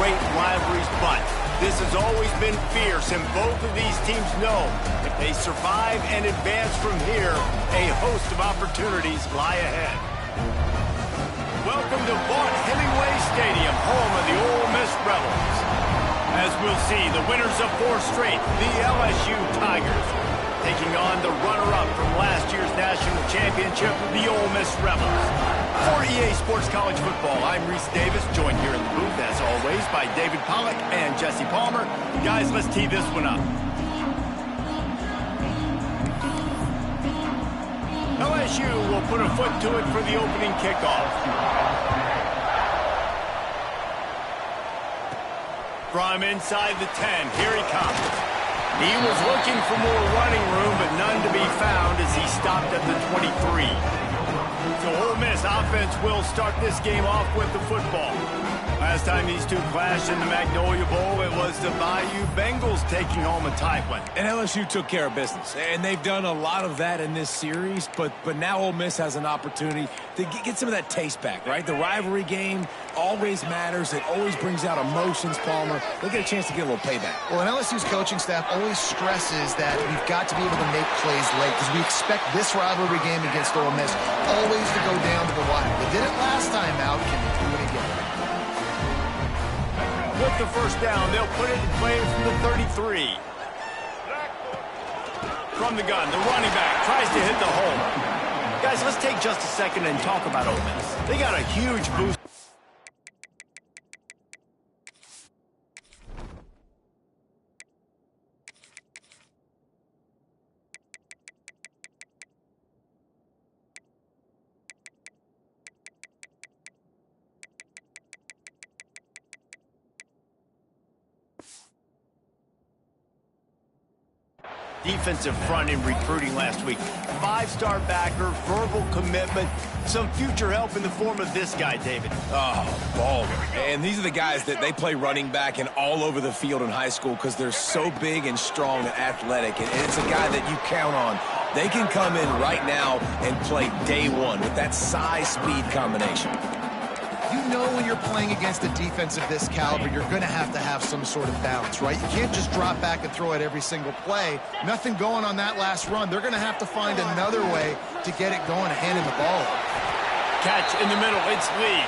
great rivalries, but this has always been fierce, and both of these teams know if they survive and advance from here, a host of opportunities lie ahead. Welcome to Vaught-Hemingway Stadium, home of the Ole Miss Rebels. As we'll see, the winners of 4 straight, the LSU Tigers, taking on the runner-up from last year's national championship, the Ole Miss Rebels. For EA Sports College Football, I'm Reese Davis, joined here in the booth, as always, by David Pollack and Jesse Palmer. Guys, let's tee this one up. LSU will put a foot to it for the opening kickoff. From inside the 10, here he comes. He was looking for more running room, but none to be found as he stopped at the 23. So Ole Miss offense will start this game off with the football. Last time these two clashed in the Magnolia Bowl, it was the Bayou Bengals taking home a tight one. And LSU took care of business, and they've done a lot of that in this series, but now Ole Miss has an opportunity to get some of that taste back, right? The rivalry game always matters. It always brings out emotions, Palmer. They get a chance to get a little payback. Well, and LSU's coaching staff always stresses that we've got to be able to make plays late because we expect this rivalry game against Ole Miss always to go down to the wire. They did it last time out. Can they do it again? With the first down, they'll put it in play from the 33. From the gun, the running back tries to hit the hole. Guys, let's take just a second and talk about Ole Miss. They got a huge boost. Defensive front in recruiting last week. 5-star backer, verbal commitment, some future help in the form of this guy, David. Oh, baller. And these are the guys that they play running back and all over the field in high school because they're so big and strong and athletic. And it's a guy that you count on. They can come in right now and play day one with that size-speed combination. You know when you're playing against a defense of this caliber, you're going to have some sort of balance, right? You can't just drop back and throw it every single play. Nothing going on that last run. They're going to have to find another way to get it going and handing the ball. Catch in the middle. It's Lee.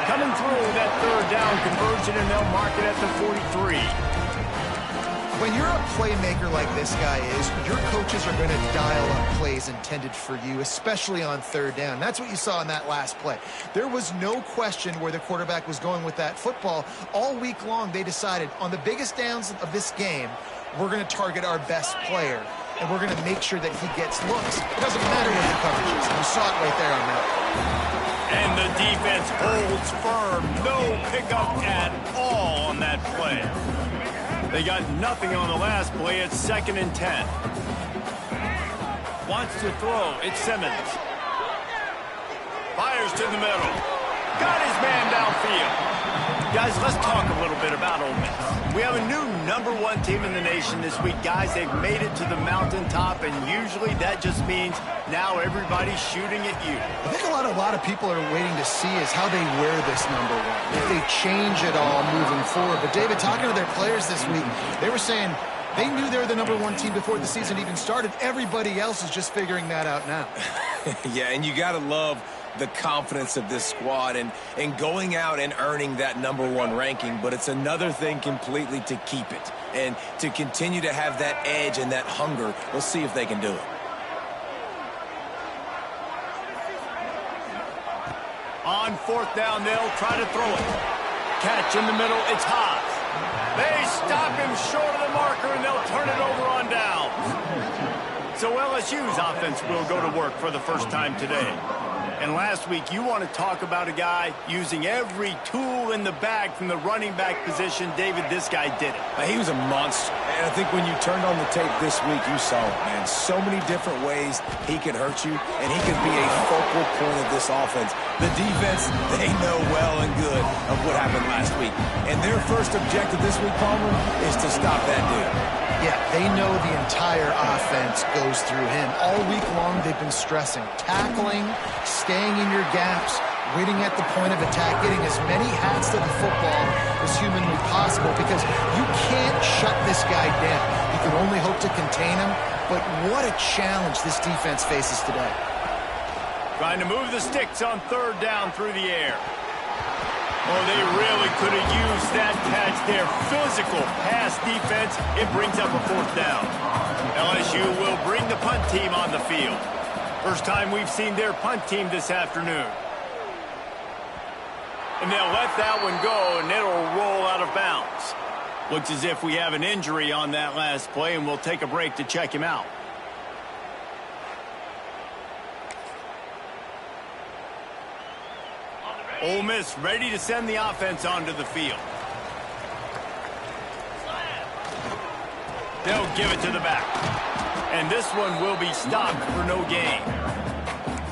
Coming through that third down conversion, and they'll mark it at the 43. When you're a playmaker like this guy is, your coaches are going to dial up plays intended for you, especially on third down. That's what you saw in that last play. There was no question where the quarterback was going with that football. All week long, they decided on the biggest downs of this game, we're going to target our best player, and we're going to make sure that he gets looks. It doesn't matter what the coverage is. You saw it right there on that. And the defense holds firm. No pickup at all on that play. They got nothing on the last play. It's 2nd and 10. Wants to throw. It's Simmons. Fires to the middle. Got his man downfield. Guys, let's talk a little bit about Ole Miss. We have a new #1 team in the nation this week. Guys, they've made it to the mountaintop, and usually that just means now everybody's shooting at you. I think a lot of people are waiting to see is how they wear this #1, if they change it all moving forward. But, David, talking to their players this week, they were saying they knew they were the #1 team before the season even started. Everybody else is just figuring that out now. Yeah, and you got to love the confidence of this squad and going out and earning that #1 ranking, but it's another thing completely to keep it and to continue to have that edge and that hunger. We'll see if they can do it. On 4th down, they'll try to throw it. Catch in the middle, it's Haas. They stop him short of the marker, and they'll turn it over on downs. So LSU's offense will go to work for the first time today. And last week, you want to talk about a guy using every tool in the bag from the running back position. David, this guy did it. He was a monster. And I think when you turned on the tape this week, you saw it, man. So many different ways he could hurt you, and he could be a focal point of this offense. The defense, they know well and good of what happened last week. And their first objective this week, Palmer, is to stop that dude. Yeah, they know the entire offense goes through him. All week long, they've been stressing tackling, staying in your gaps, waiting at the point of attack, getting as many hats to the football as humanly possible, because you can't shut this guy down. You can only hope to contain him, but what a challenge this defense faces today. Trying to move the sticks on third down through the air. Oh, they really could have used that catch there. Physical pass defense. It brings up a fourth down. LSU will bring the punt team on the field. First time we've seen their punt team this afternoon. And they'll let that one go, and it'll roll out of bounds. Looks as if we have an injury on that last play, and we'll take a break to check him out. Ole Miss ready to send the offense onto the field. They'll give it to the back. And this one will be stopped for no gain.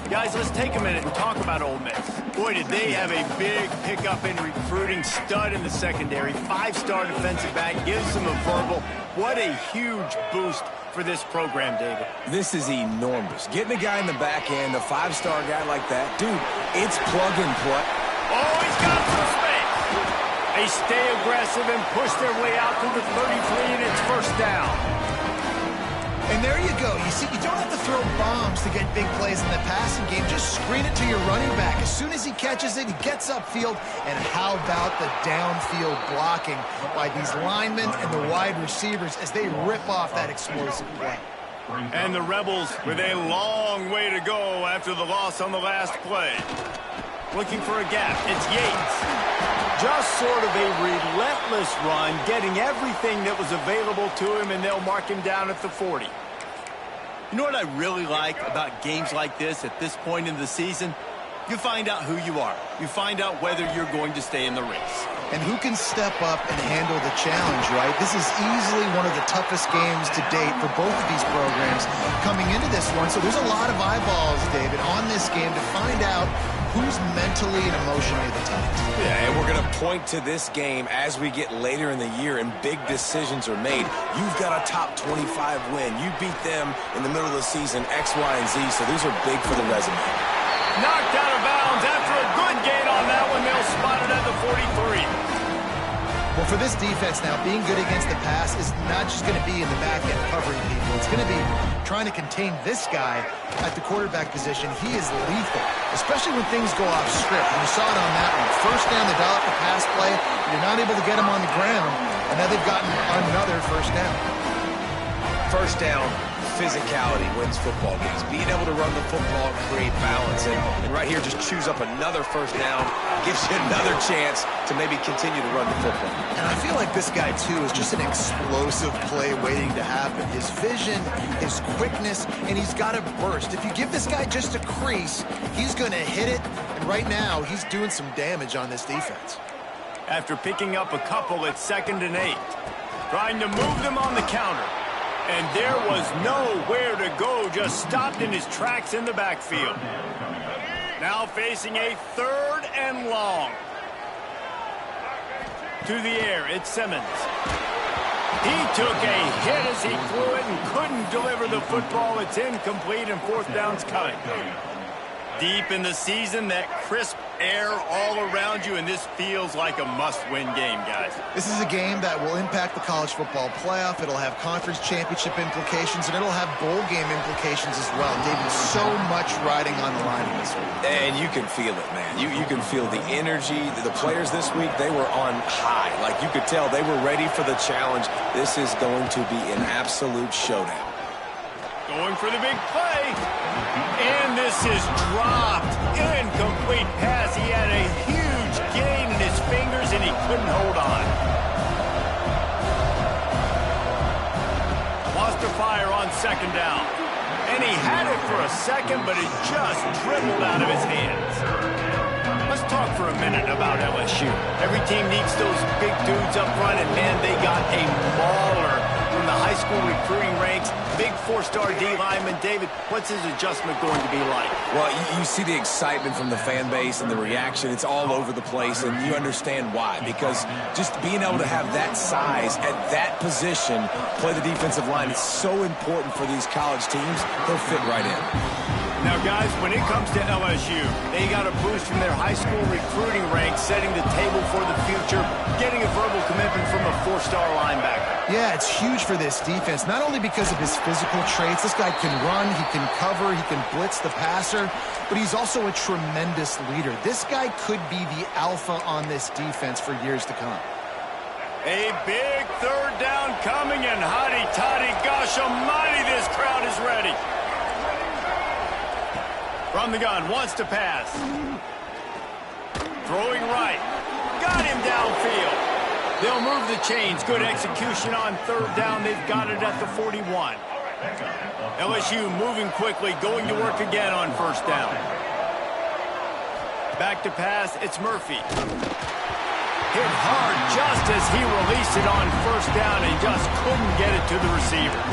Guys, let's take a minute and talk about Ole Miss. Boy, did they have a big pickup in recruiting. Stud in the secondary. 5-star defensive back. Gives them a verbal. What a huge boost for this program, David. This is enormous. Getting a guy in the back end, a 5-star guy like that, dude, it's plug and play. Oh, he's got some space. They stay aggressive and push their way out to the 33, and it's first down. And there you go. You see, you don't have to throw bombs to get big plays in the passing game. Just screen it to your running back. As soon as he catches it, he gets upfield. And how about the downfield blocking by these linemen and the wide receivers as they rip off that explosive play. And the Rebels with a long way to go after the loss on the last play. Looking for a gap. It's Yates. Just sort of a relentless run, getting everything that was available to him, and they'll mark him down at the 40. You know what I really like about games like this at this point in the season? You find out who you are. You find out whether you're going to stay in the race. And who can step up and handle the challenge, right? This is easily one of the toughest games to date for both of these programs coming into this one. So there's a lot of eyeballs, David, on this game to find out who's mentally and emotionally the toughest. Yeah, and we're going to point to this game as we get later in the year and big decisions are made. You've got a top 25 win. You beat them in the middle of the season, X, Y, and Z, so these are big for the resume. Knocked out of bounds after a good gain on that one. They'll spot it at the 43. Well, for this defense now, being good against the pass is not just going to be in the back end covering people. It's going to be trying to contain this guy at the quarterback position. He is lethal, especially when things go off script. And you saw it on that one. First down, they dial up the pass play. You're not able to get him on the ground, and now they've gotten another first down. First down, physicality wins football games. Being able to run the football, create balance, and right here just choose up another first down, gives you another chance to maybe continue to run the football. And I feel like this guy, too, is just an explosive play waiting to happen. His vision, his quickness, and he's got a burst. If you give this guy just a crease, he's going to hit it, and right now he's doing some damage on this defense. After picking up a couple, it's 2nd and 8. Trying to move them on the counter. And there was nowhere to go, just stopped in his tracks in the backfield. Now facing a 3rd and long. To the air, it's Simmons. He took a hit as he threw it and couldn't deliver the football. It's incomplete and 4th down's coming. Deep in the season, that crisp air all around you, and this feels like a must-win game, guys. This is a game that will impact the college football playoff. It'll have conference championship implications, and it'll have bowl game implications as well. David, so much riding on the line in this week. And you can feel it, man. You can feel the energy. The players this week, they were on high. Like, you could tell they were ready for the challenge. This is going to be an absolute showdown. Going for the big play. And this is dropped. Incomplete pass. He had a huge gain in his fingers, and he couldn't hold on. Lost to fire on 2nd down. And he had it for a second, but it just dribbled out of his hands. Let's talk for a minute about LSU. Every team needs those big dudes up front, and man, they got a mauler from the high school recruiting ranks. Big 4-star D lineman. David, what's his adjustment going to be like? Well, you see the excitement from the fan base and the reaction. It's all over the place, and you understand why. Because just being able to have that size at that position, play the defensive line, is so important for these college teams. He'll fit right in. Now, guys, when it comes to LSU, they got a boost from their high school recruiting ranks, setting the table for the future, getting a verbal commitment from a 4-star linebacker. Yeah, it's huge for this defense, not only because of his physical traits. This guy can run, he can cover, he can blitz the passer, but he's also a tremendous leader. This guy could be the alpha on this defense for years to come. A big 3rd down coming, and hotty-toddy, gosh almighty, this crowd is ready. From the gun, wants to pass. Throwing right. Got him downfield. They'll move the chains. Good execution on 3rd down. They've got it at the 41. LSU moving quickly, going to work again on 1st down. Back to pass, it's Murphy. Hit hard just as he released it on 1st down and just couldn't get it to the receiver.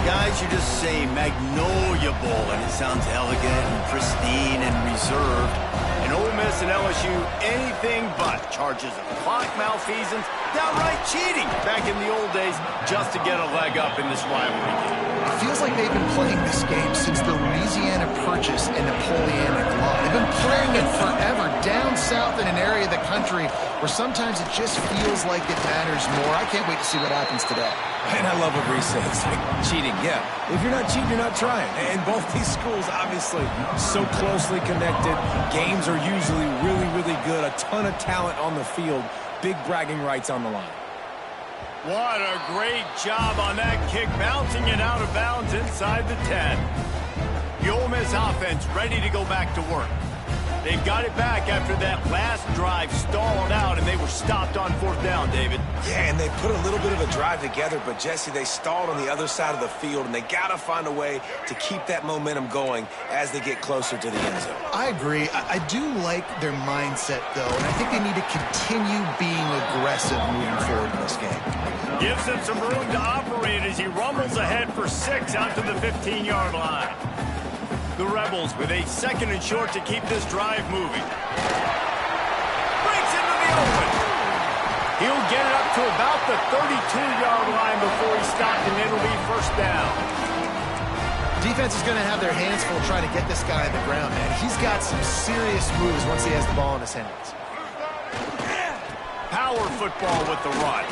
Guys, you just say Magnolia Bowl, and it sounds elegant and pristine and reserved. And Ole Miss and LSU, anything but charges of clock malfeasance, downright cheating back in the old days just to get a leg up in this rivalry game. It feels like they've been playing this game since the Louisiana Purchase and Napoleonic Law. They've been playing it forever, down south in an area of the country where sometimes it just feels like it matters more. I can't wait to see what happens today. And I love what Reese says, like, cheating, yeah. If you're not cheating, you're not trying. And both these schools, obviously, so closely connected. Games are usually really, really good. A ton of talent on the field. Big bragging rights on the line. What a great job on that kick, bouncing it out of bounds inside the 10. The Ole Miss offense ready to go back to work. They've got it back after that last drive stalled out, and they were stopped on 4th down, David. Yeah, and they put a little bit of a drive together, but, Jesse, they stalled on the other side of the field, and they got to find a way to keep that momentum going as they get closer to the end zone. I agree. I do like their mindset, though, and I think they need to continue being aggressive moving forward in this game. Gives him some room to operate as he rumbles ahead for 6 out to the 15-yard line. The Rebels with a 2nd and short to keep this drive moving. Breaks into the open. He'll get it up to about the 32-yard line before he's stopped, and it'll be 1st down. Defense is going to have their hands full trying to get this guy on the ground, man. He's got some serious moves once he has the ball in his hands. Power football with the run.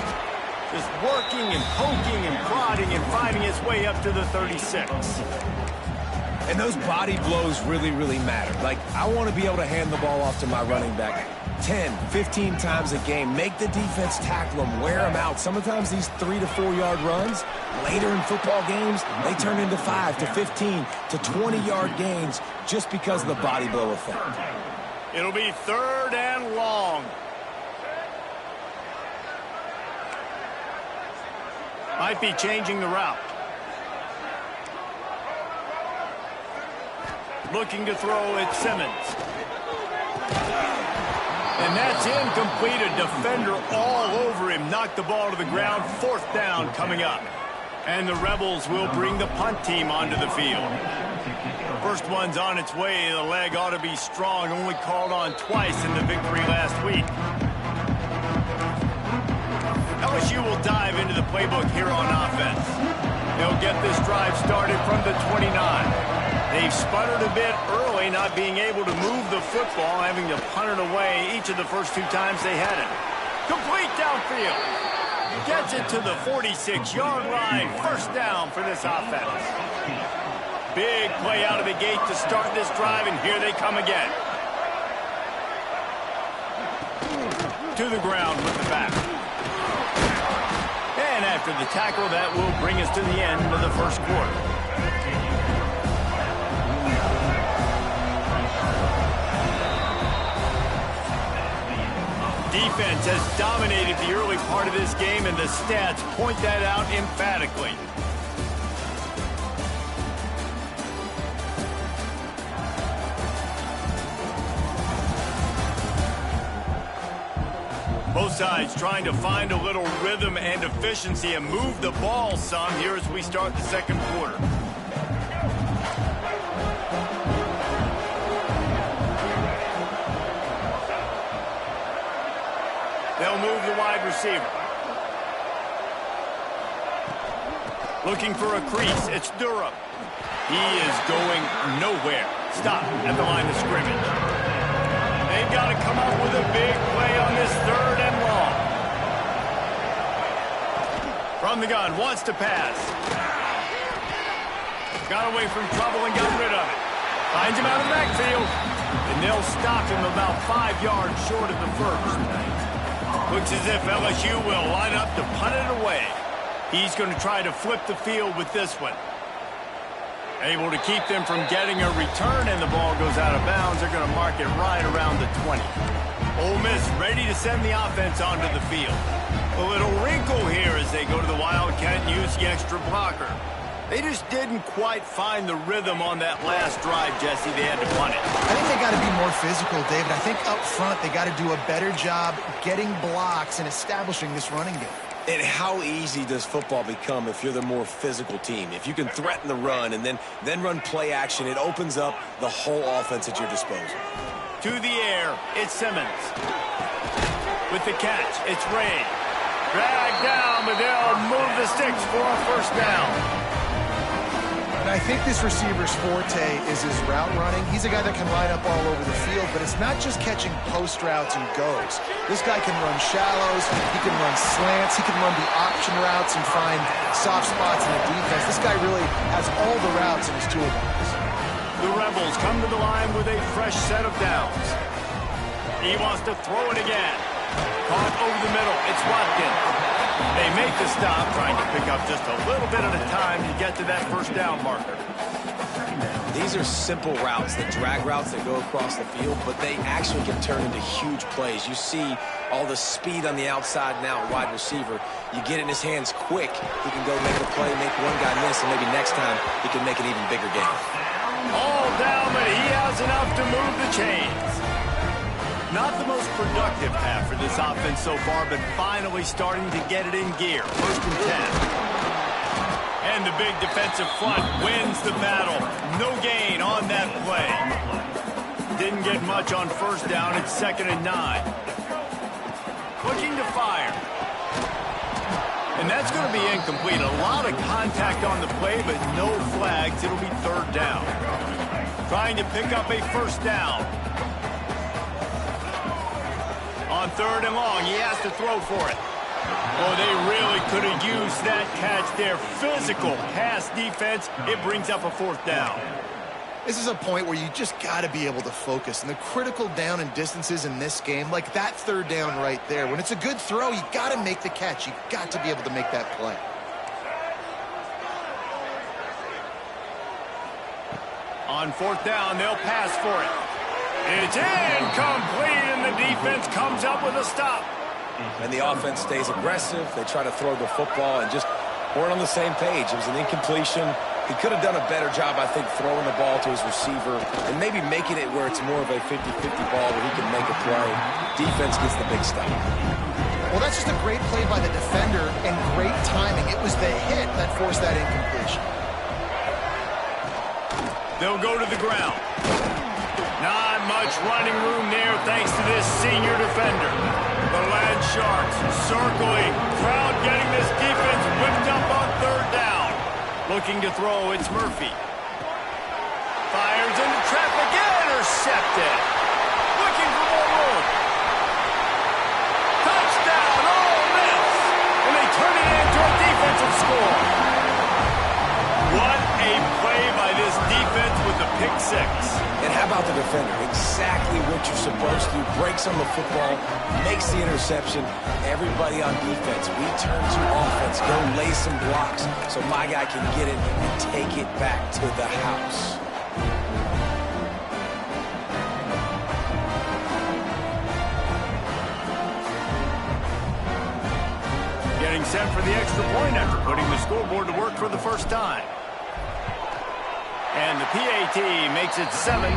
Just working and poking and prodding and finding his way up to the 36. And those body blows really, really matter. Like, I want to be able to hand the ball off to my running back 10, 15 times a game. Make the defense tackle them, wear them out. Sometimes these 3 to 4 yard runs, later in football games, they turn into 5 to 15 to 20-yard gains just because of the body blow effect. It'll be 3rd and long. Might be changing the route. Looking to throw at Simmons. And that's incomplete. A defender all over him. Knocked the ball to the ground. 4th down coming up. And the Rebels will bring the punt team onto the field. First one's on its way. The leg ought to be strong. Only called on twice in the victory last week. LSU will dive into the playbook here on offense. They'll get this drive started from the 29. They've sputtered a bit early, not being able to move the football, having to punt it away each of the first 2 times they had it. Complete downfield. Gets it to the 46-yard line. 1st down for this offense. Big play out of the gate to start this drive, and here they come again. To the ground with the back. And after the tackle, that will bring us to the end of the 1st quarter. Defense has dominated the early part of this game, and the stats point that out emphatically. Both sides trying to find a little rhythm and efficiency and move the ball some here as we start the 2nd quarter. They'll move the wide receiver. Looking for a crease. It's Durham. He is going nowhere. Stop at the line of scrimmage. They've got to come up with a big play on this 3rd and long. From the gun, wants to pass. Got away from trouble and got rid of it. Finds him out of the backfield. And they'll stop him about 5 yards short of the first. Looks as if LSU will line up to punt it away. He's going to try to flip the field with this one. Able to keep them from getting a return, and the ball goes out of bounds. They're going to mark it right around the 20. Ole Miss ready to send the offense onto the field. A little wrinkle here as they go to the Wildcat and use the extra blocker. They just didn't quite find the rhythm on that last drive, Jesse. They had to punt it. I think they got to be more physical, David. I think up front they got to do a better job getting blocks and establishing this running game. And how easy does football become if you're the more physical team? If you can threaten the run and then run play action, it opens up the whole offense at your disposal. To the air, it's Simmons. With the catch, it's Ray. Dragged down, but they'll move the sticks for a first down. And I think this receiver's forte is his route running. He's a guy that can line up all over the field, but it's not just catching post routes and goes. This guy can run shallows, he can run slants, he can run the option routes and find soft spots in the defense. This guy really has all the routes in his toolbox. The Rebels come to the line with a fresh set of downs. He wants to throw it again. Caught over the middle. It's Watkins. They make the stop, trying to pick up just a little bit at a time to get to that first down marker. These are simple routes, the drag routes that go across the field, but they actually can turn into huge plays. You see all the speed on the outside now, wide receiver. You get it in his hands quick, he can go make a play, make one guy miss, and maybe next time he can make an even bigger game. All down, but he has enough to move the chains. Not the most productive half for this offense so far, but finally starting to get it in gear. 1st and 10. And the big defensive front wins the battle. No gain on that play. Didn't get much on first down. It's 2nd and 9. Looking to fire. And that's going to be incomplete. A lot of contact on the play, but no flags. It'll be 3rd down. Trying to pick up a first down. On 3rd and long, he has to throw for it. Oh, they really could have used that catch there. Physical pass defense. It brings up a 4th down. This is a point where you just got to be able to focus. And the critical down and distances in this game, like that 3rd down right there, when it's a good throw, you got to make the catch. You got to be able to make that play. On 4th down, they'll pass for it. It's incomplete, and the defense comes up with a stop. And the offense stays aggressive. They try to throw the football and just weren't on the same page. It was an incompletion. He could have done a better job, I think, throwing the ball to his receiver and maybe making it where it's more of a 50-50 ball where he can make a play. Defense gets the big stop. Well, that's just a great play by the defender and great timing. It was the hit that forced that incompletion. They'll go to the ground. Not much running room there thanks to this senior defender. The Land Sharks circling. Crowd getting this defense whipped up on 3rd down. Looking to throw, it's Murphy. Fires into traffic, intercepted. Looking for more room. Touchdown, Ole Miss. And they turn it into a defensive score. What a play by this defense with the pick 6. And how about the defender? Exactly what you're supposed to. Breaks on the football, makes the interception. Everybody on defense, we turn to offense. Go lay some blocks so my guy can get it and take it back to the house. Getting set for the extra point after putting the scoreboard to work for the first time. And the PAT makes it 7-0.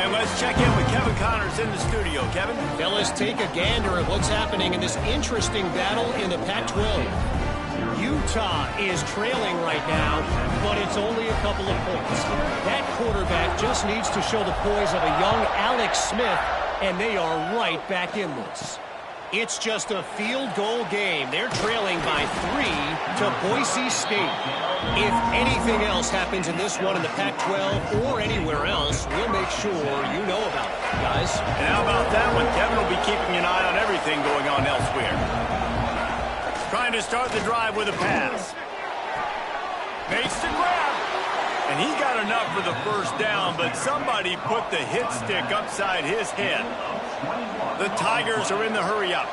And let's check in with Kevin Connors in the studio. Kevin? Now let's take a gander at what's happening in this interesting battle in the Pac-12. Utah is trailing right now, but it's only a couple of points. That quarterback just needs to show the poise of a young Alex Smith, and they are right back in this. It's just a field goal game. They're trailing by 3 to Boise State. If anything else happens in this one in the Pac-12 or anywhere else, we'll make sure you know about it, guys. And how about that one? Kevin will be keeping an eye on everything going on elsewhere. Trying to start the drive with a pass. Makes the grab. And he got enough for the first down, but somebody put the hit stick upside his head. The Tigers are in the hurry-up.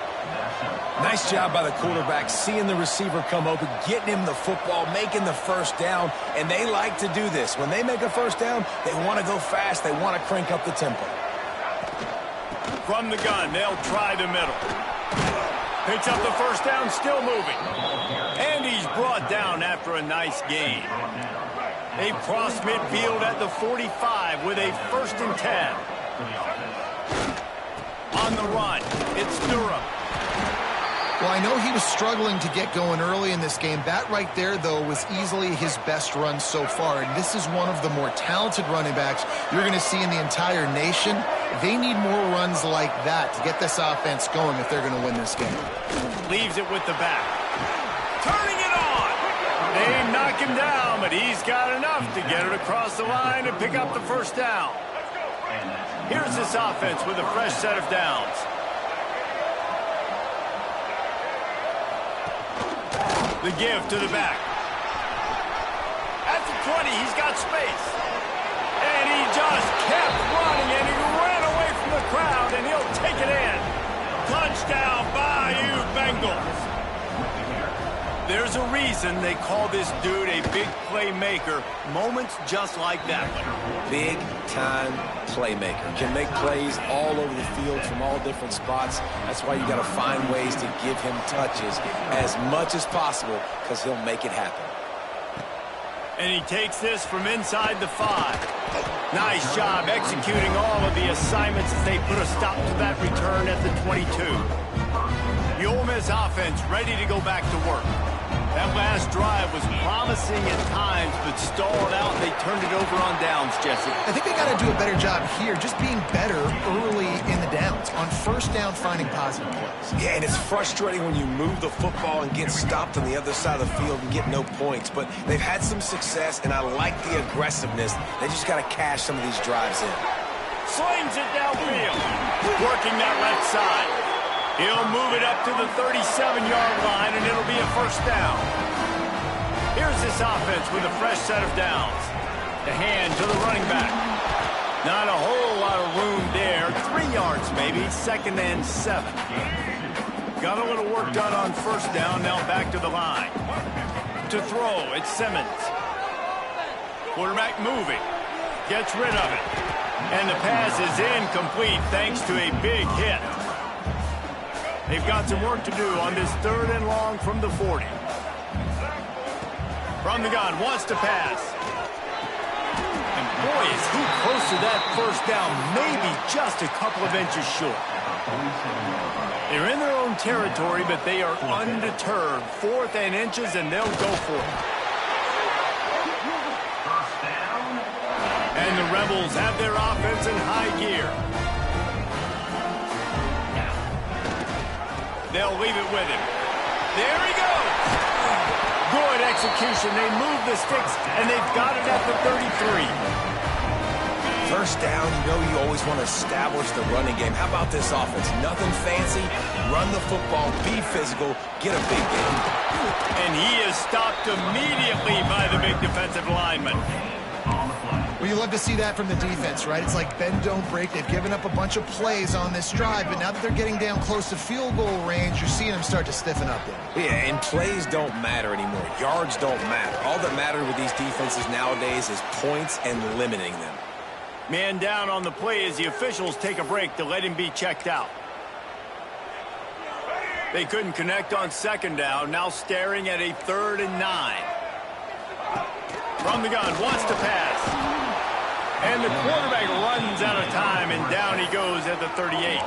Nice job by the quarterback, seeing the receiver come open, getting him the football, making the first down, and they like to do this. When they make a first down, they want to go fast. They want to crank up the tempo. From the gun, they'll try the middle. Picks up the first down, still moving. And he's brought down after a nice gain. They cross midfield at the 45 with a 1st and 10. On the run, it's Durham. Well, I know he was struggling to get going early in this game. That right there, though, was easily his best run so far. And this is one of the more talented running backs you're going to see in the entire nation. They need more runs like that to get this offense going if they're going to win this game. Leaves it with the back. Turning it on. They knock him down, but he's got enough to get it across the line and pick up the first down. Here's this offense with a fresh set of downs. The give to the back. At the 20, he's got space. And he just kept running, and he ran away from the crowd, and he'll take it in. Touchdown, Bayou Bengals. There's a reason they call this dude a big playmaker. Moments just like that one. Big-time playmaker. Can make plays all over the field from all different spots. That's why you got to find ways to give him touches as much as possible because he'll make it happen. And he takes this from inside the 5. Nice job executing all of the assignments as they put a stop to that return at the 22. The Ole Miss offense ready to go back to work. That last drive was promising at times, but stalled out, and they turned it over on downs, Jesse. I think they got to do a better job here, just being better early in the downs. On first down, finding positive plays. Yeah, and it's frustrating when you move the football and get stopped on the other side of the field and get no points. But they've had some success, and I like the aggressiveness. They just got to cash some of these drives in. Slings it downfield. Working that left side. He'll move it up to the 37-yard line, and it'll be a first down. Here's this offense with a fresh set of downs. The hand to the running back. Not a whole lot of room there. 3 yards maybe, 2nd and 7. Got a little work done on first down, now back to the line. To throw, it's Simmons. Quarterback moving. Gets rid of it. And the pass is incomplete thanks to a big hit. They've got some work to do on this 3rd and long from the 40. From the gun, wants to pass. And boy, is he close to that first down, maybe just a couple of inches short. They're in their own territory, but they are undeterred. 4th and inches, and they'll go for it. And the Rebels have their offense in high gear. They'll leave it with him. There he goes. Good execution. They move the sticks, and they've got it at the 33. First down, you always want to establish the running game. How about this offense? Nothing fancy. Run the football, be physical, get a big gain. And he is stopped immediately by the big defensive lineman. Well, you love to see that from the defense, right? It's like bend, don't break. They've given up a bunch of plays on this drive, but now that they're getting down close to field goal range, you're seeing them start to stiffen up there. Yeah, and plays don't matter anymore. Yards don't matter. All that matters with these defenses nowadays is points and limiting them. Man down on the play as the officials take a break to let him be checked out. They couldn't connect on 2nd down, now staring at a 3rd and 9. From the gun, wants to pass. And the quarterback runs out of time, and down he goes at the 38.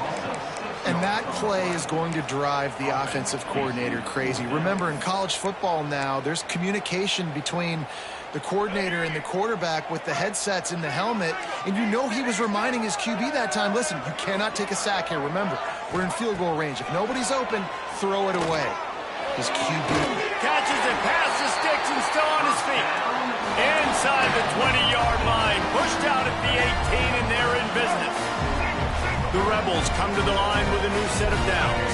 And that play is going to drive the offensive coordinator crazy. Remember, in college football now, there's communication between the coordinator and the quarterback with the headsets in the helmet, and you know he was reminding his QB that time, listen, you cannot take a sack here. Remember, we're in field goal range. If nobody's open, throw it away. His QB catches it past the sticks and still on his feet. Inside the 20-yard line, pushed out at the 18, and they're in business. The Rebels come to the line with a new set of downs.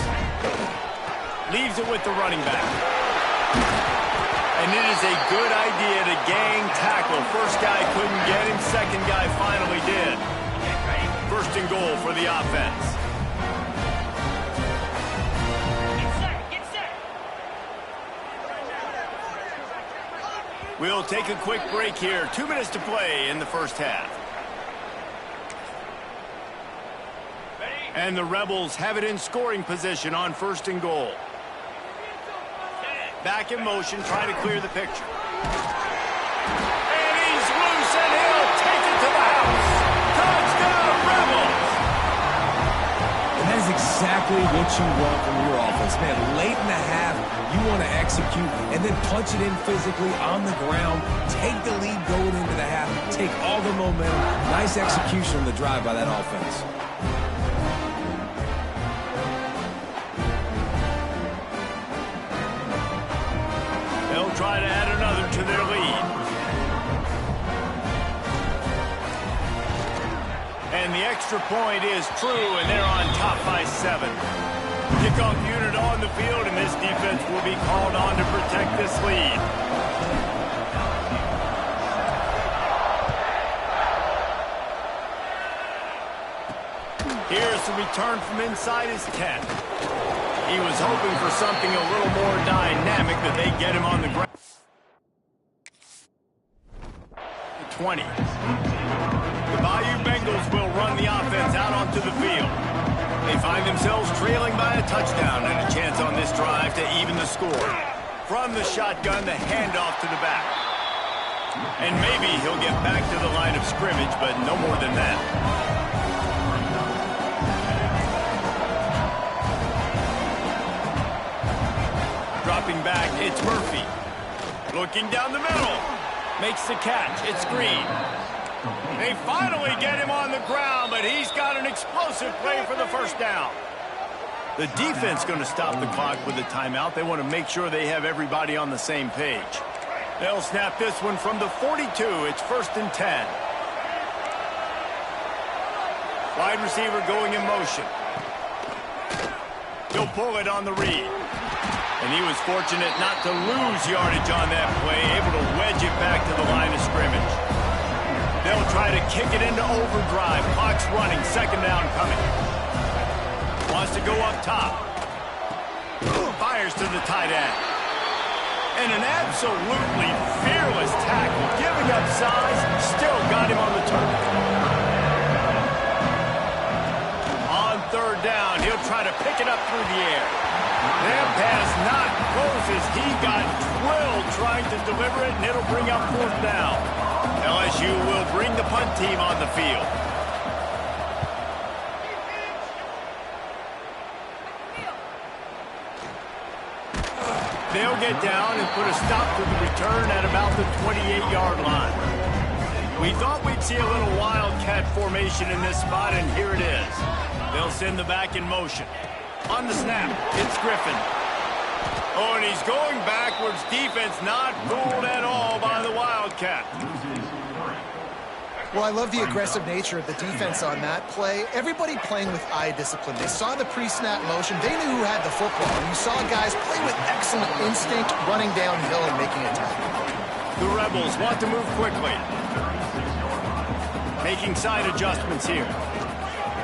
Leaves it with the running back. And it is a good idea to gang tackle. First guy couldn't get him, second guy finally did. First and goal for the offense. Get set. We'll take a quick break here. 2 minutes to play in the first half. And the Rebels have it in scoring position on first and goal. Back in motion, trying to clear the picture. And he's loose, and he'll take it to the house. Touchdown, Rebels! And that is exactly what you want from your offense, man. Late in the half, you want to execute and then punch it in physically on the ground. Take the lead going into the half. Take all the momentum. Nice execution on the drive by that offense. They'll try to add another to their lead. And the extra point is true, and they're on top by 7. Kickoff unit on the field, and this defense will be called on to protect this lead. Here's the return from inside his 10. He was hoping for something a little more dynamic, that they get him on the ground. 20. The Bayou Bengals will run the offense out onto the field. They find themselves trailing by a touchdown and a chance on this drive to even the score. From the shotgun, the handoff to the back. And maybe he'll get back to the line of scrimmage, but no more than that. Dropping back, it's Murphy. Looking down the middle. Makes the catch. It's Green. They finally get him on the ground, but he's got an explosive play for the first down. The defense going to stop the clock with a timeout. They want to make sure they have everybody on the same page. They'll snap this one from the 42. It's 1st and 10. Wide receiver going in motion. He'll pull it on the read. And he was fortunate not to lose yardage on that play, able to wedge it back to the line of scrimmage. They'll try to kick it into overdrive. Clock's running, second down coming. Wants to go up top. Fires to the tight end. And an absolutely fearless tackle, giving up size, still got him on the turn. On third down, he'll try to pick it up through the air. That pass not close as he got drilled trying to deliver it, and it'll bring up 4th down. LSU will bring the punt team on the field. They'll get down and put a stop to the return at about the 28-yard line. We thought we'd see a little wildcat formation in this spot, and here it is. They'll send the back in motion. On the snap, it's Griffin. Oh, and he's going backwards. Defense not fooled at all by the Wildcat. Well, I love the aggressive nature of the defense on that play. Everybody playing with eye discipline. They saw the pre-snap motion. They knew who had the football. And you saw guys play with excellent instinct, running downhill and making a tackle. The Rebels want to move quickly. Making side adjustments here.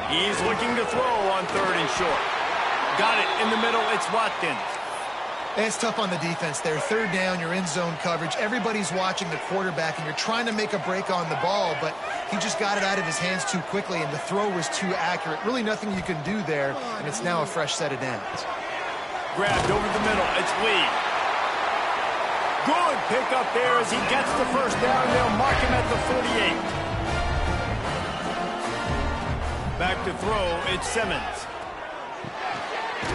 He's looking to throw on 3rd and short. Got it in the middle. It's Watkins. It's tough on the defense there. 3rd down, you're in zone coverage. Everybody's watching the quarterback, and you're trying to make a break on the ball, but he just got it out of his hands too quickly, and the throw was too accurate. Really nothing you can do there, and it's now a fresh set of downs. Grabbed over the middle. It's Lee. Good pick up there as he gets the first down. They'll mark him at the 48. Back to throw. It's Simmons.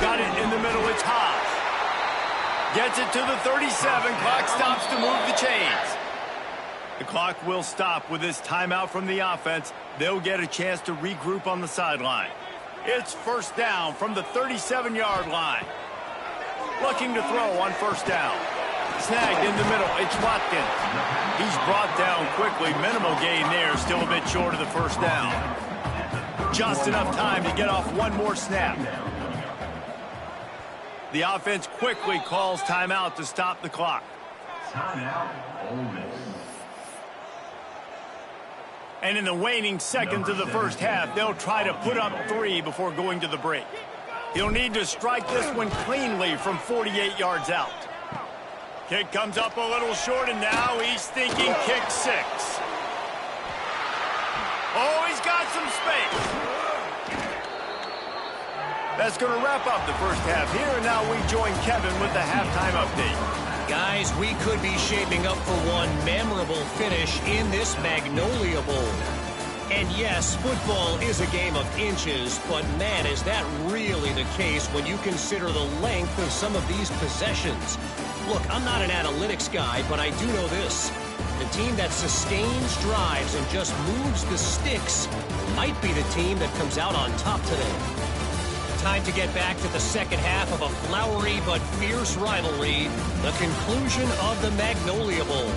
Got it in the middle. It's high. Gets it to the 37. Clock stops to move the chains. The clock will stop with this timeout from the offense. They'll get a chance to regroup on the sideline. It's first down from the 37-yard line. Looking to throw on first down. Snagged in the middle. It's Watkins. He's brought down quickly. Minimal gain there. Still a bit short of the first down. Just enough time to get off one more snap. The offense quickly calls timeout to stop the clock. Timeout, Ole Miss. And in the waning seconds of the first half, they'll try to put up 3 before going to the break. He'll need to strike this one cleanly from 48 yards out. Kick comes up a little short, and now he's thinking kick 6. Oh, he's got some space. That's going to wrap up the first half here, and now we join Kevin with the halftime update. Guys, we could be shaping up for one memorable finish in this Magnolia Bowl. And yes, football is a game of inches, but man, is that really the case when you consider the length of some of these possessions. Look, I'm not an analytics guy, but I do know this. The team that sustains drives and just moves the sticks might be the team that comes out on top today. Time to get back to the second half of a flowery but fierce rivalry, the conclusion of the Magnolia Bowl.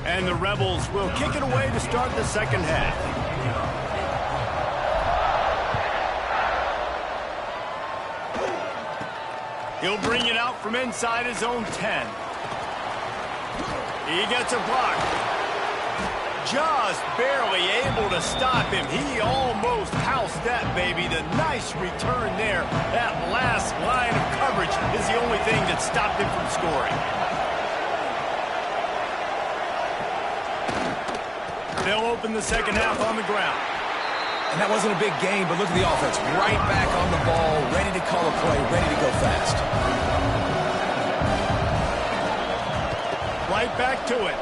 And the Rebels will kick it away to start the second half. He'll bring it out from inside his own 10. He gets a block. Just barely able to stop him. He almost housed that baby. The nice return there. That last line of coverage is the only thing that stopped him from scoring. They'll open the second half on the ground. And that wasn't a big game, but look at the offense. Right back on the ball, ready to call a play, ready to go fast. Right back to it.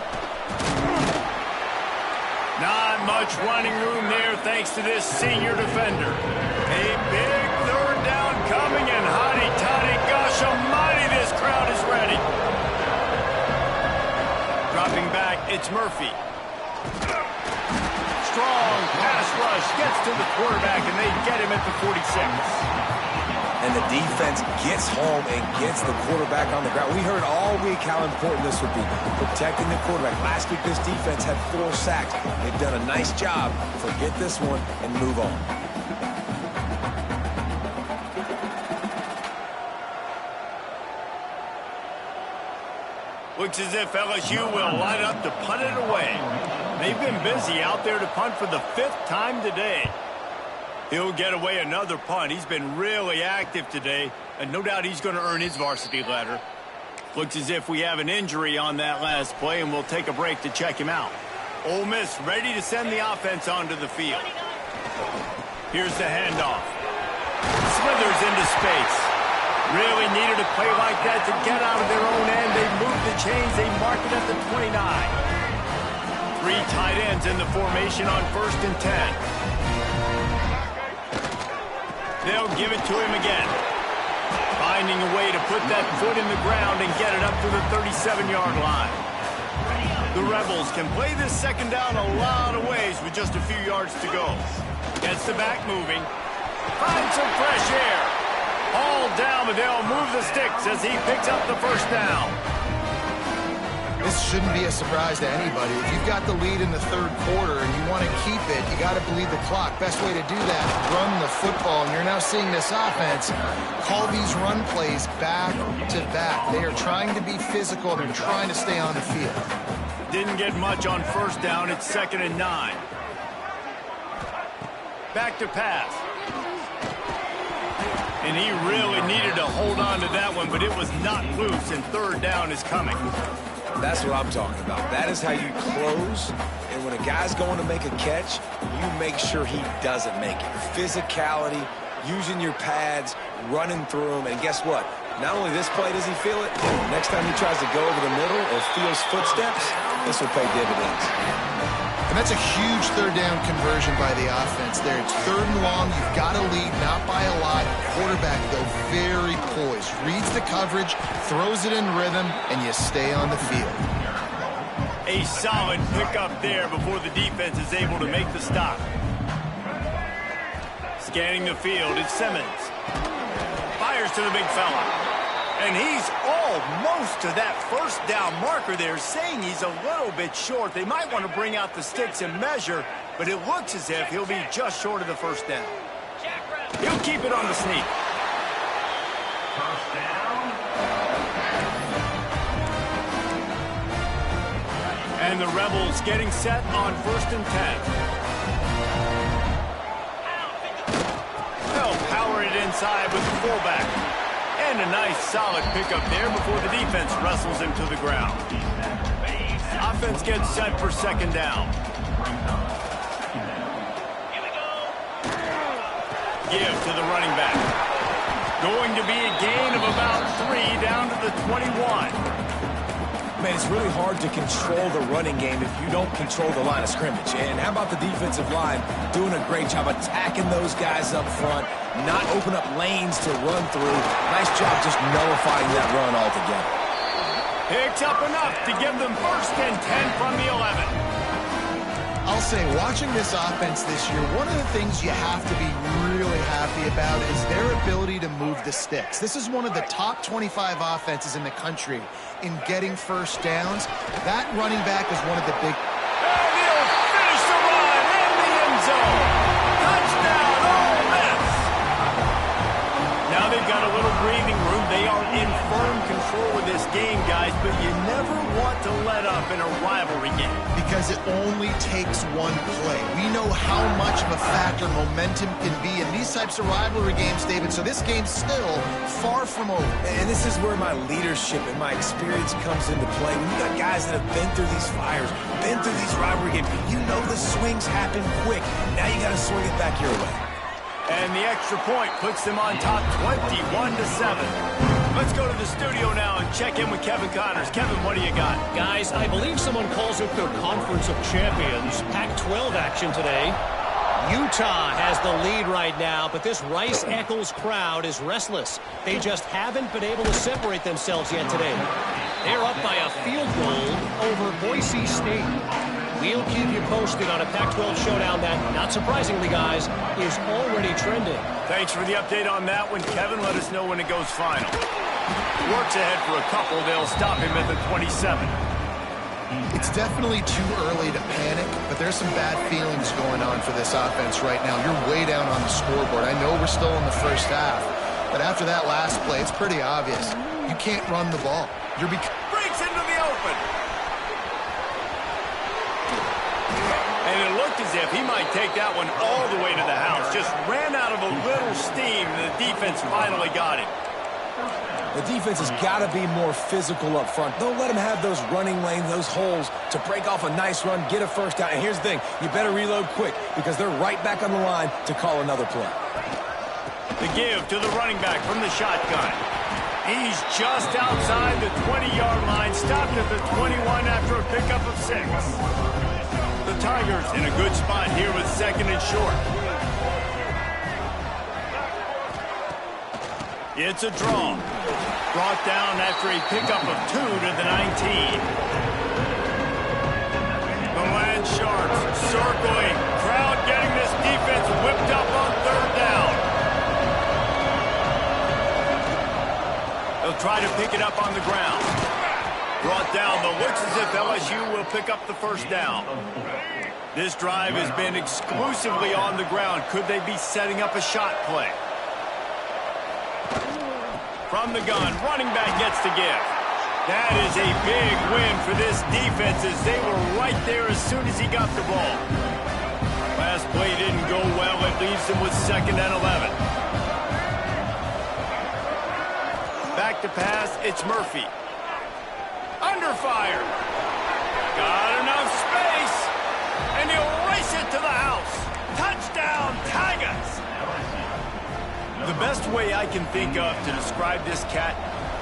Not much running room there thanks to this senior defender. A big third down coming, and hotty-toddy, gosh almighty, this crowd is ready. Dropping back, it's Murphy. Strong pass rush gets to the quarterback, and they get him at the 46. And the defense gets home and gets the quarterback on the ground. We heard all week how important this would be, protecting the quarterback. Last week, this defense had 4 sacks. They've done a nice job. Forget this one and move on. Looks as if LSU will line up to punt it away. They've been busy out there to punt for the 5th time today. He'll get away another punt. He's been really active today, and no doubt he's going to earn his varsity letter. Looks as if we have an injury on that last play, and we'll take a break to check him out. Ole Miss ready to send the offense onto the field. Here's the handoff. Smithers into space. Really needed a play like that to get out of their own end. They move the chains. They mark it at the 29. 3 tight ends in the formation on 1st and 10. They'll give it to him again. Finding a way to put that foot in the ground and get it up to the 37-yard line. The Rebels can play this second down a lot of ways with just a few yards to go. Gets the back moving. Finds some fresh air. All down, but they'll move the sticks as he picks up the first down. This shouldn't be a surprise to anybody. If you've got the lead in the 3rd quarter and you want to keep it, you got to bleed the clock. Best way to do that, run the football. And you're now seeing this offense call these run plays back to back. They are trying to be physical. They're trying to stay on the field. Didn't get much on first down. It's 2nd and 9. Back to pass. And he really needed to hold on to that one, but it was not loose, and 3rd down is coming. That's what I'm talking about. That is how you close. And when a guy's going to make a catch, you make sure he doesn't make it. Physicality, using your pads, running through them. And guess what? Not only this play does he feel it, next time he tries to go over the middle or feels footsteps, this will pay dividends. And that's a huge third down conversion by the offense there. It's 3rd and long. You've got to lead, not by a lot. Quarterback, though, very poised. Reads the coverage, throws it in rhythm, and you stay on the field. A solid pickup there before the defense is able to make the stop. Scanning the field, it's Simmons. Fires to the big fella. And he's almost to that first down marker there, saying he's a little bit short. They might want to bring out the sticks and measure, but it looks as if he'll be just short of the first down. He'll keep it on the sneak. First down. And the Rebels getting set on 1st and 10. They'll power it inside with the fullback. And a nice solid pickup there before the defense wrestles him to the ground. Offense gets set for 2nd down. Give to the running back. Going to be a gain of about 3 down to the 21. Man, it's really hard to control the running game if you don't control the line of scrimmage. And how about the defensive line doing a great job attacking those guys up front, not open up lanes to run through. Nice job just nullifying that run altogether. Picks up enough to give them 1st and 10 from the 11. I'll say, watching this offense this year, one of the things you have to be really happy about is their ability to move the sticks. This is one of the top 25 offenses in the country in getting first downs. That running back is one of the big... And he'll finish the run in the end zone. Touchdown, Ole Miss. Now they've got a little breathing room. They are in firm control of this game, guys, but you never want to let up in a rivalry game. Because it only takes one play. We know how much of a factor momentum can be in these types of rivalry games, David, so this game's still far from over. And this is where my leadership and my experience comes into play. When you got guys that have been through these fires, been through these rivalry games, you know the swings happen quick. Now you got to swing it back your way. And the extra point puts them on top 21-7. Let's go to the studio now and check in with Kevin Connors. Kevin, what do you got? Guys, I believe someone calls it their Conference of Champions. Pac-12 action today. Utah has the lead right now, but this Rice-Eccles crowd is restless. They just haven't been able to separate themselves yet today. They're up by a field goal over Boise State. We'll keep you posted on a Pac-12 showdown that, not surprisingly, guys, is already trending. Thanks for the update on that one, Kevin. Let us know when it goes final. Works ahead for a couple. They'll stop him at the 27. It's definitely too early to panic, but there's some bad feelings going on for this offense right now. You're way down on the scoreboard. I know we're still in the first half, but after that last play, it's pretty obvious. You can't run the ball. Breaks into the open. And it looked as if he might take that one all the way to the house. Just ran out of a little steam, and the defense finally got him. The defense has got to be more physical up front. Don't let them have those running lanes, those holes to break off a nice run, get a first down. And here's the thing, you better reload quick because they're right back on the line to call another play. The give to the running back from the shotgun. He's just outside the 20-yard line, stopped at the 21 after a pickup of 6. The Tigers in a good spot here with 2nd and short. It's a draw. Brought down after a pickup of 2 to the 19. The Land Sharks circling. Crowd getting this defense whipped up on 3rd down. They'll try to pick it up on the ground. Brought down, but looks as if LSU will pick up the first down. This drive has been exclusively on the ground. Could they be setting up a shot play? From the gun, running back gets to give. That is a big win for this defense as they were right there as soon as he got the ball. Last play didn't go well. It leaves them with 2nd and 11. Back to pass, it's Murphy. Under fire. Got enough space. And he'll race it to the house. Touchdown, Tigers. The best way I can think of to describe this cat,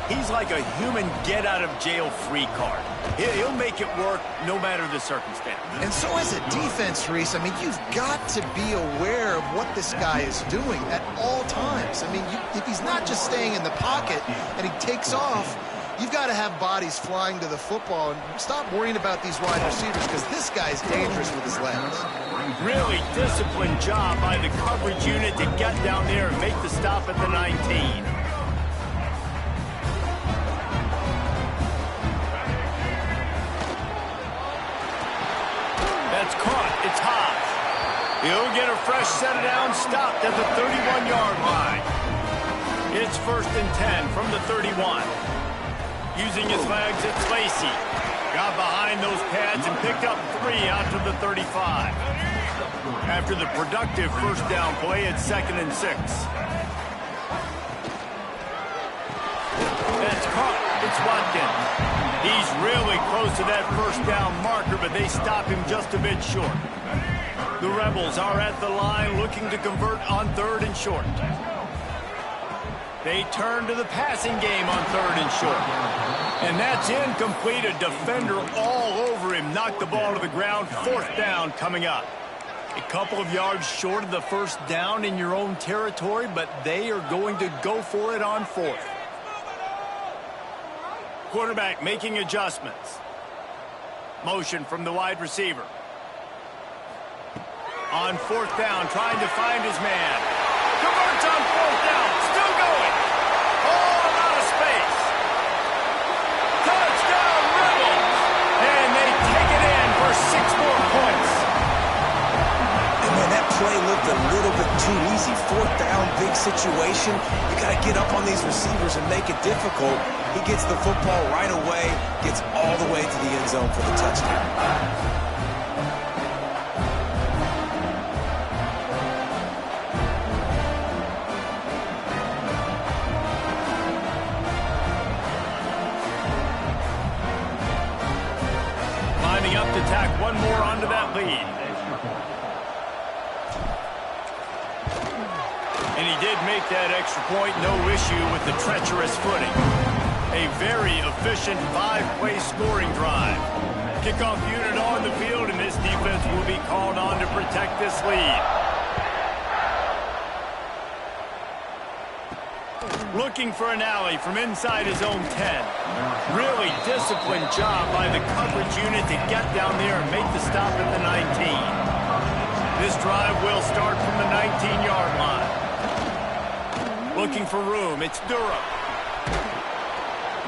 he's like a human get-out-of-jail-free card. He'll make it work no matter the circumstance. And so as a defense, Reese, I mean, you've got to be aware of what this guy is doing at all times. I mean, if he's not just staying in the pocket and he takes off, you've got to have bodies flying to the football and stop worrying about these wide receivers because this guy's dangerous with his legs. Really disciplined job by the coverage unit to get down there and make the stop at the 19. That's caught. It's Hobbs. He'll get a fresh set down, stopped at the 31-yard line. It's 1st and 10 from the 31. Using his legs, it's Lacey. Got behind those pads and picked up 3 out to the 35. After the productive first down play, it's 2nd and 6. That's caught. It's Watkins. He's really close to that first down marker, but they stop him just a bit short. The Rebels are at the line looking to convert on 3rd and short. They turn to the passing game on 3rd and short. And that's incomplete. A defender all over him. Knocked the ball to the ground. 4th down coming up. A couple of yards short of the first down in your own territory, but they are going to go for it on 4th. Quarterback making adjustments. Motion from the wide receiver. On 4th down, trying to find his man. Converts on 4th down. Still going. All out of space. Touchdown, Rebels. And they take it in for 6 more points. And man, that play looked a little bit too easy. 4th down, big situation. You got to get up on these receivers and make it difficult. He gets the football right away, gets all the way to the end zone for the touchdown. Lining up to tack one more onto that lead. And he did make that extra point, no issue with the treacherous footing. A very efficient 5-play scoring drive. Kickoff unit on the field, and this defense will be called on to protect this lead. Looking for an alley from inside his own 10. Really disciplined job by the coverage unit to get down there and make the stop at the 19. This drive will start from the 19-yard line. Looking for room, it's Durham.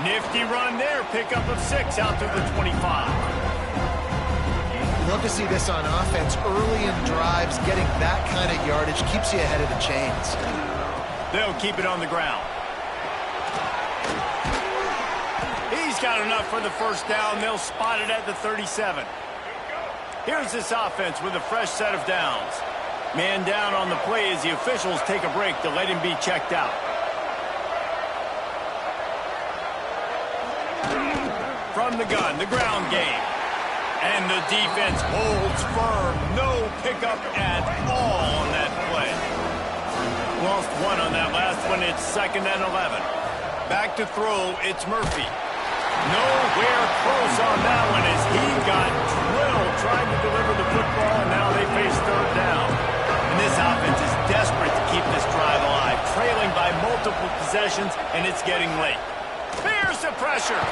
Nifty run there, pickup of 6 out to the 25. Love to see this on offense. Early in drives, getting that kind of yardage keeps you ahead of the chains. They'll keep it on the ground. He's got enough for the first down. They'll spot it at the 37. Here's this offense with a fresh set of downs. Man down on the play as the officials take a break to let him be checked out. From the gun, the ground game. And the defense holds firm. No pickup at all on that play. Lost 1 on that last one. It's 2nd and 11. Back to throw, it's Murphy. Nowhere close on that one as he got drilled trying to deliver the football, and now they face 3rd down. And this offense is desperate to keep this drive alive, trailing by multiple possessions, and it's getting late. Here's the pressure.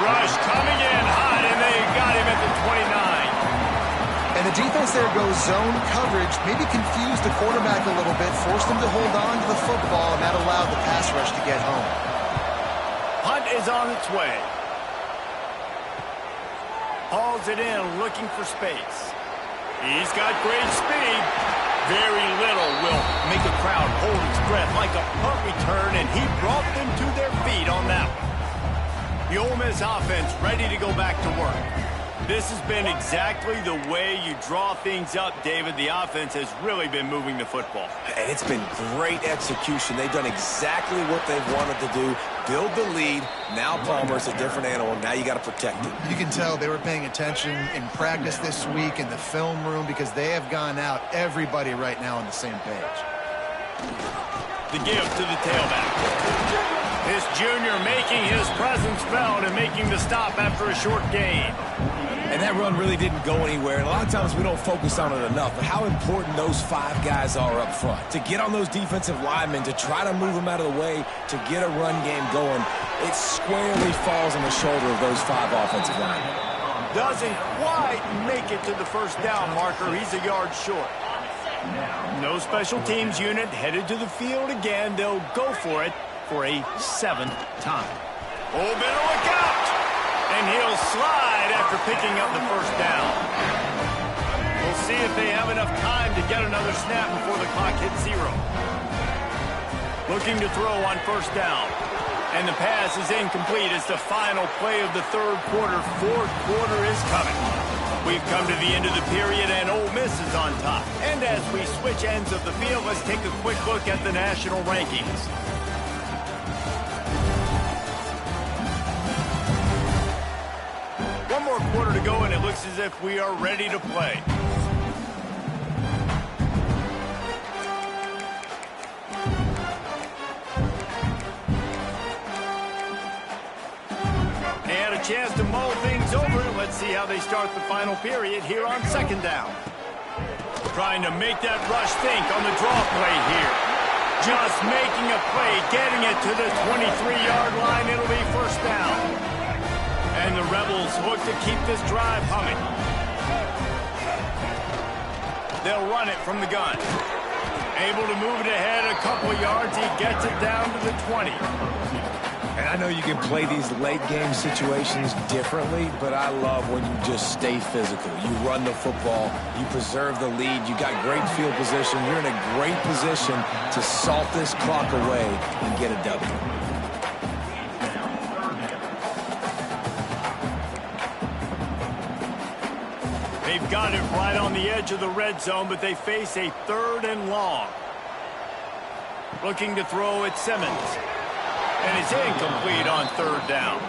Rush coming in hot, and they got him at the 29. And the defense there goes zone coverage, maybe confused the quarterback a little bit, forced him to hold on to the football, and that allowed the pass rush to get home. Hunt is on its way. Hauls it in, looking for space. He's got great speed. Very little will make a crowd hold its breath like a punt return, and he brought them to their feet on that one. The Ole Miss offense ready to go back to work. This has been exactly the way you draw things up, David. The offense has really been moving the football. And it's been great execution. They've done exactly what they've wanted to do. Build the lead. Now Palmer's a different animal. Now you got to protect it. You can tell they were paying attention in practice this week in the film room because they have gone out, everybody right now on the same page. The give to the tailback. This junior making his presence felt and making the stop after a short gain. And that run really didn't go anywhere. And a lot of times we don't focus on it enough, but how important those 5 guys are up front. To get on those defensive linemen, to try to move them out of the way, to get a run game going, it squarely falls on the shoulder of those 5 offensive linemen. Doesn't quite make it to the first down marker. He's a yard short. No special teams unit headed to the field again. They'll go for it for a 7th time. Oh, better look out! And he'll slide after picking up the first down. We'll see if they have enough time to get another snap before the clock hits 0. Looking to throw on first down. And the pass is incomplete. It's the final play of the 3rd quarter. 4th quarter is coming. We've come to the end of the period, and Ole Miss is on top. And as we switch ends of the field, let's take a quick look at the national rankings. One more quarter to go, and it looks as if we are ready to play. And a chance to mull things over. Let's see how they start the final period here on 2nd down. Trying to make that rush think on the draw play here. Just making a play, getting it to the 23-yard line. It'll be first down. And the Rebels look to keep this drive humming. They'll run it from the gun. Able to move it ahead a couple yards. He gets it down to the 20. And I know you can play these late-game situations differently, but I love when you just stay physical. You run the football, you preserve the lead, you got great field position. You're in a great position to salt this clock away and get a W. They've got it right on the edge of the red zone, but they face a 3rd and long. Looking to throw at Simmons. And it's incomplete on 3rd down.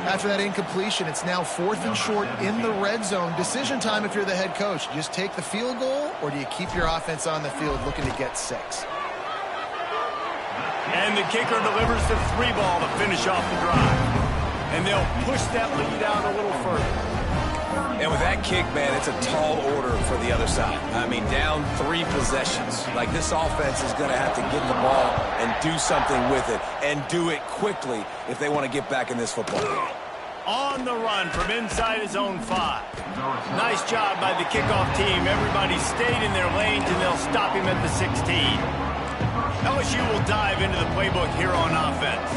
After that incompletion, it's now 4th and short in the red zone. Decision time if you're the head coach. Just take the field goal, or do you keep your offense on the field looking to get 6? And the kicker delivers the 3 ball to finish off the drive. And they'll push that lead out a little further. And with that kick, man, it's a tall order for the other side. I mean, down 3 possessions. Like, this offense is going to have to get the ball and do something with it, and do it quickly if they want to get back in this football game. On the run from inside his own 5. Nice job by the kickoff team. Everybody stayed in their lanes, and they'll stop him at the 16. LSU will dive into the playbook here on offense.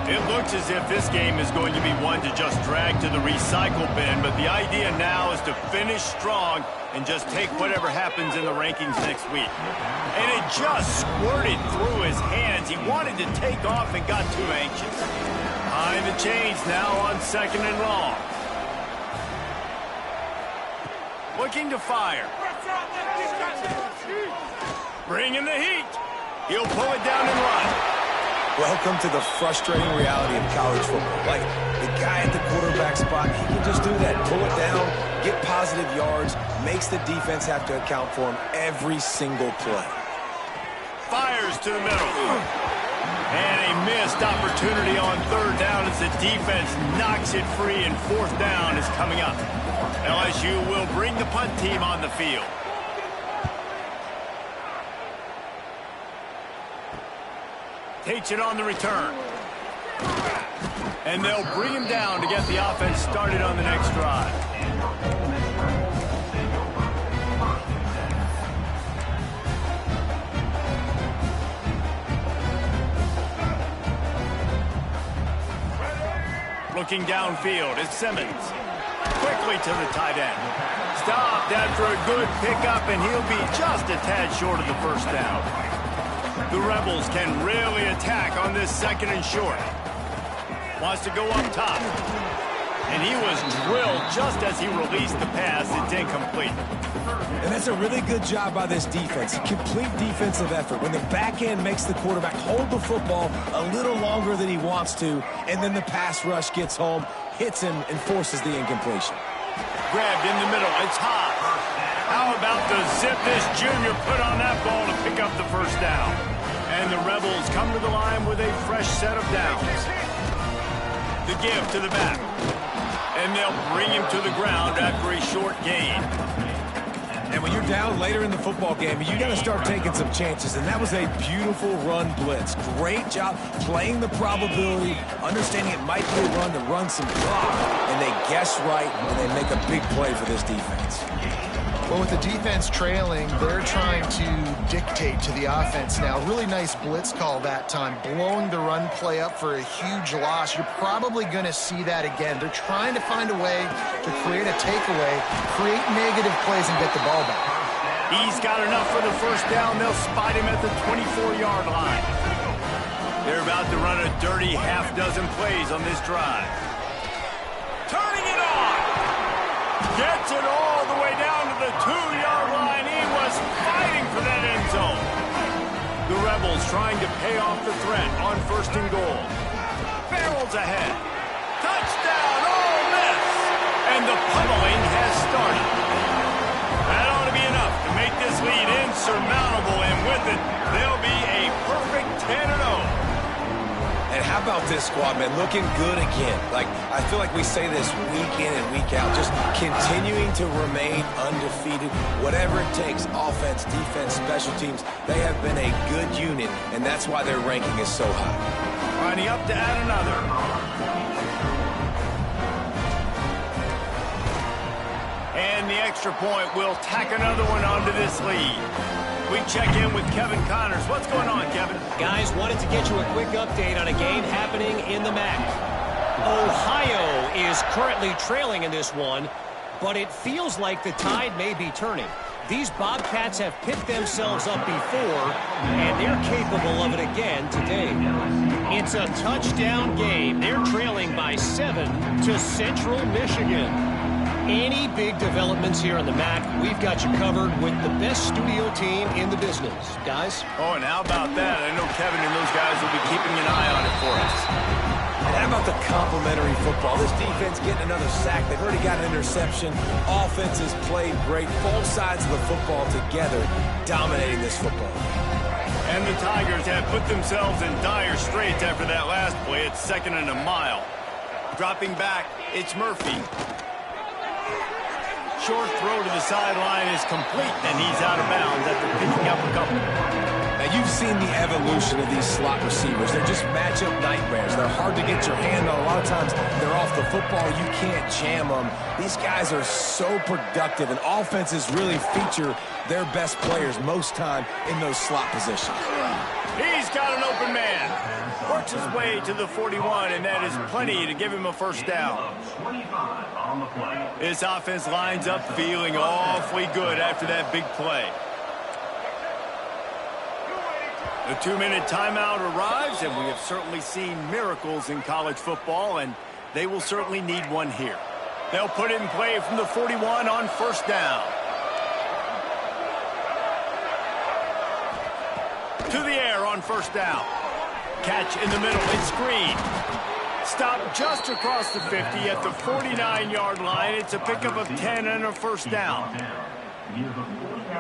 It looks as if this game is going to be one to just drag to the recycle bin, but the idea now is to finish strong and just take whatever happens in the rankings next week. And it just squirted through his hands. He wanted to take off and got too anxious. Behind the chains now on 2nd and long. Looking to fire. Bringing the heat. He'll pull it down and run. Welcome to the frustrating reality of college football. Like, the guy at the quarterback spot, he can just do that. Pull it down, get positive yards, makes the defense have to account for him every single play. Fires to the middle. And a missed opportunity on 3rd down as the defense knocks it free, and 4th down is coming up. LSU will bring the punt team on the field. Takes it on the return. And they'll bring him down to get the offense started on the next drive. Looking downfield, it's Simmons. Quickly to the tight end. Stopped after a good pickup, and he'll be just a tad short of the first down. The Rebels can really attack on this 2nd and short. Wants to go up top. And he was drilled just as he released the pass. It's incomplete. And that's a really good job by this defense. Complete defensive effort. When the back end makes the quarterback hold the football a little longer than he wants to, and then the pass rush gets home, hits him, and forces the incompletion. Grabbed in the middle. It's hot. How about the zip this junior put on that ball to pick up the first Rebels come to the line with a fresh set of downs. The give to the back. And they'll bring him to the ground after a short gain. And when you're down later in the football game, you got to start taking some chances. And that was a beautiful run blitz. Great job playing the probability, understanding it might be a run to run some clock. And they guess right, and they make a big play for this defense. Well, with the defense trailing, they're trying to dictate to the offense now. Really nice blitz call that time, blowing the run play up for a huge loss. You're probably going to see that again. They're trying to find a way to create a takeaway, create negative plays, and get the ball back. He's got enough for the first down. They'll spot him at the 24-yard line. They're about to run a dirty half-dozen plays on this drive. Turning it on! Gets it all the way down to the 2-yard line. He was fighting for that end zone. The Rebels trying to pay off the threat on 1st and goal. Barrels ahead. Touchdown, Ole Miss! And the pummeling has started. That ought to be enough to make this lead insurmountable, and with it, they'll be a perfect 10-0. And how about this squad, man? Looking good again. Like, I feel like we say this week in and week out, just continuing to remain undefeated. Whatever it takes, offense, defense, special teams, they have been a good unit, and that's why their ranking is so high. Lining up to add another. And the extra point will tack another one onto this lead. We check in with Kevin Connors. What's going on, Kevin? Guys, wanted to get you a quick update on a game happening in the MAC. Ohio is currently trailing in this one, but it feels like the tide may be turning. These Bobcats have picked themselves up before, and they're capable of it again today. It's a touchdown game. They're trailing by 7 to Central Michigan. Any big developments here in the MAC, we've got you covered with the best studio team in the business. Guys? Oh, and how about that? I know Kevin and those guys will be keeping an eye on it for us. And how about the complimentary football? This defense getting another sack. They've already got an interception. Offense has played great. Both sides of the football together, dominating this football. And the Tigers have put themselves in dire straits after that last play. It's 2nd and a mile. Dropping back, it's Murphy. Short throw to the sideline is complete, and he's out of bounds after picking up a couple. Now, you've seen the evolution of these slot receivers. They're just matchup nightmares. They're hard to get your hand on. A lot of times, they're off the football. You can't jam them. These guys are so productive, and offenses really feature their best players most time in those slot positions. He's got an open man. Works his way to the 41, and that is plenty to give him a first down. This offense lines up feeling awfully good after that big play. The 2-minute timeout arrives, and we have certainly seen miracles in college football, and they will certainly need one here. They'll put it in play from the 41 on 1st down. To the air on 1st down. Catch in the middle, it's screen. Stop just across the 50 at the 49-yard line. It's a pickup of 10 and a 1st down.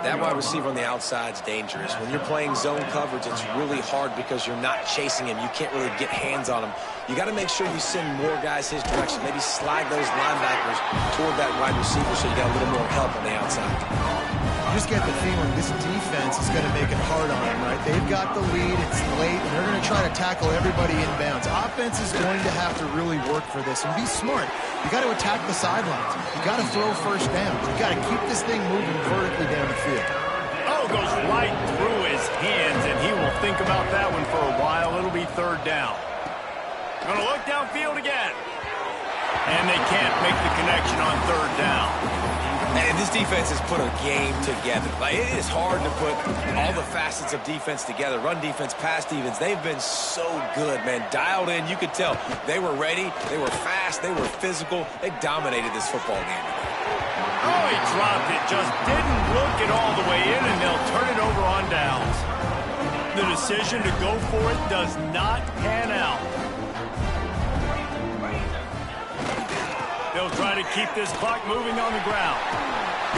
That wide receiver on the outside is dangerous. When you're playing zone coverage, it's really hard because you're not chasing him. You can't really get hands on him. You got to make sure you send more guys his direction. Maybe slide those linebackers toward that wide receiver so you got a little more help on the outside. You just get the feeling this defense is going to make it hard on them, right? They've got the lead, it's late, and they're going to try to tackle everybody inbounds. Offense is going to have to really work for this and be smart. You got to attack the sidelines. You got to throw 1st down. You got to keep this thing moving vertically down the field. Oh, goes right through his hands, and he will think about that one for a while. It'll be 3rd down. Going to look downfield again. And they can't make the connection on 3rd down. And this defense has put a game together. Like, it is hard to put all the facets of defense together. Run defense, pass defense. They've been so good, man. Dialed in. You could tell they were ready. They were fast. They were physical. They dominated this football game. Oh, he dropped it. Just didn't look it all the way in, and they'll turn it over on downs. The decision to go for it does not pan out. They'll try to keep this clock moving on the ground.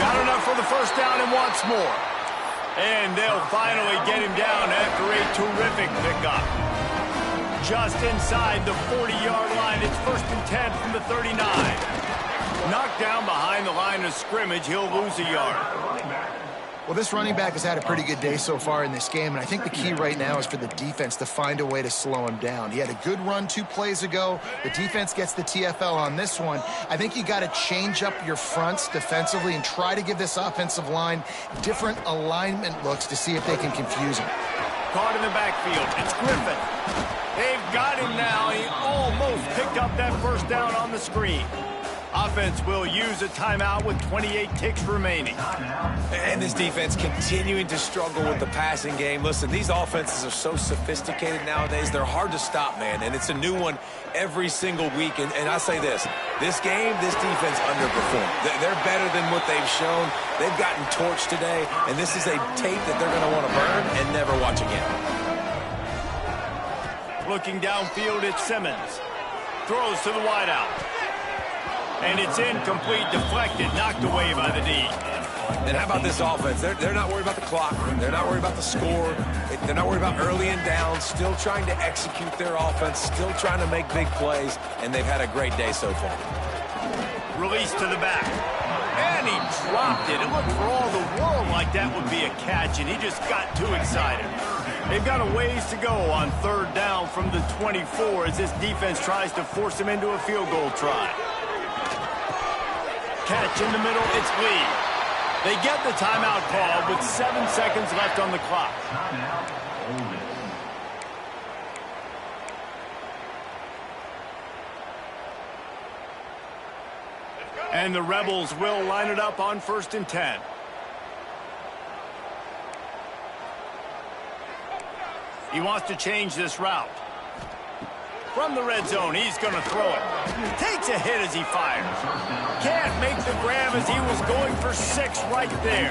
Got enough for the 1st down and wants more. And they'll finally get him down after after a terrific pickup. Just inside the 40-yard line. It's 1st and 10 from the 39. Knocked down behind the line of scrimmage. He'll lose a yard. Well, this running back has had a pretty good day so far in this game, and I think the key right now is for the defense to find a way to slow him down. He had a good run 2 plays ago. The defense gets the TFL on this one. I think you got to change up your fronts defensively and try to give this offensive line different alignment looks to see if they can confuse him. Caught in the backfield. It's Griffin. They've got him now. He almost picked up that 1st down on the screen. Offense will use a timeout with 28 ticks remaining. And this defense continuing to struggle with the passing game. Listen, these offenses are so sophisticated nowadays. They're hard to stop, man. And it's a new one every single week. And I say this game, this defense underperformed. They're better than what they've shown. They've gotten torched today. And this is a tape that they're going to want to burn and never watch again. Looking downfield, it's Simmons. Throws to the wideout. And it's incomplete, deflected, knocked away by the D. And how about this offense? They're not worried about the clock. They're not worried about the score. They're not worried about early and down. Still trying to execute their offense. Still trying to make big plays. And they've had a great day so far. Release to the back. And he dropped it. It looked for all the world like that would be a catch, and he just got too excited. They've got a ways to go on 3rd down from the 24 as this defense tries to force him into a field goal try. Catch in the middle, it's Lee. They get the timeout call with 7 seconds left on the clock. And the Rebels will line it up on 1st and 10. He wants to change this route. From the red zone, he's going to throw it. Takes a hit as he fires. Can't make the grab as he was going for 6 right there.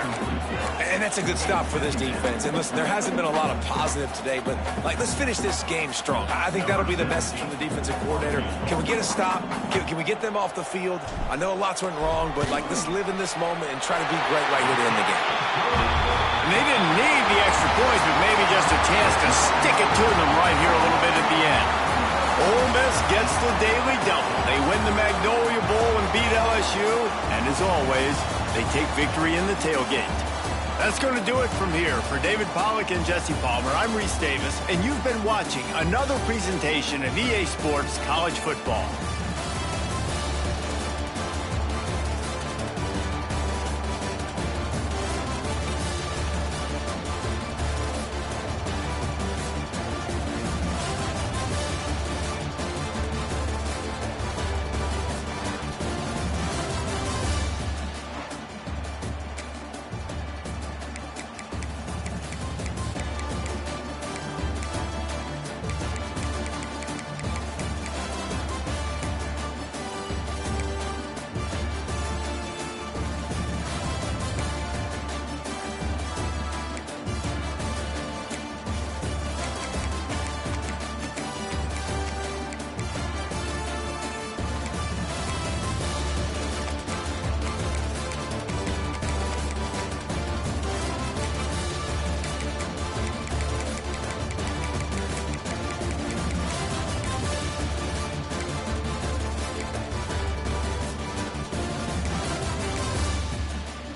And that's a good stop for this defense. And listen, there hasn't been a lot of positive today, but let's finish this game strong. I think that'll be the message from the defensive coordinator. Can we get a stop? Can we get them off the field? I know lots went wrong, but let's live in this moment and try to be great right here to end the game. And they didn't need the extra points, but maybe just a chance to stick it to them right here a little bit at the end. Ole Miss gets the daily double. They win the Magnolia Bowl and beat LSU. And as always, they take victory in the tailgate. That's going to do it from here. For David Pollack and Jesse Palmer, I'm Reese Davis, and you've been watching another presentation of EA Sports College Football.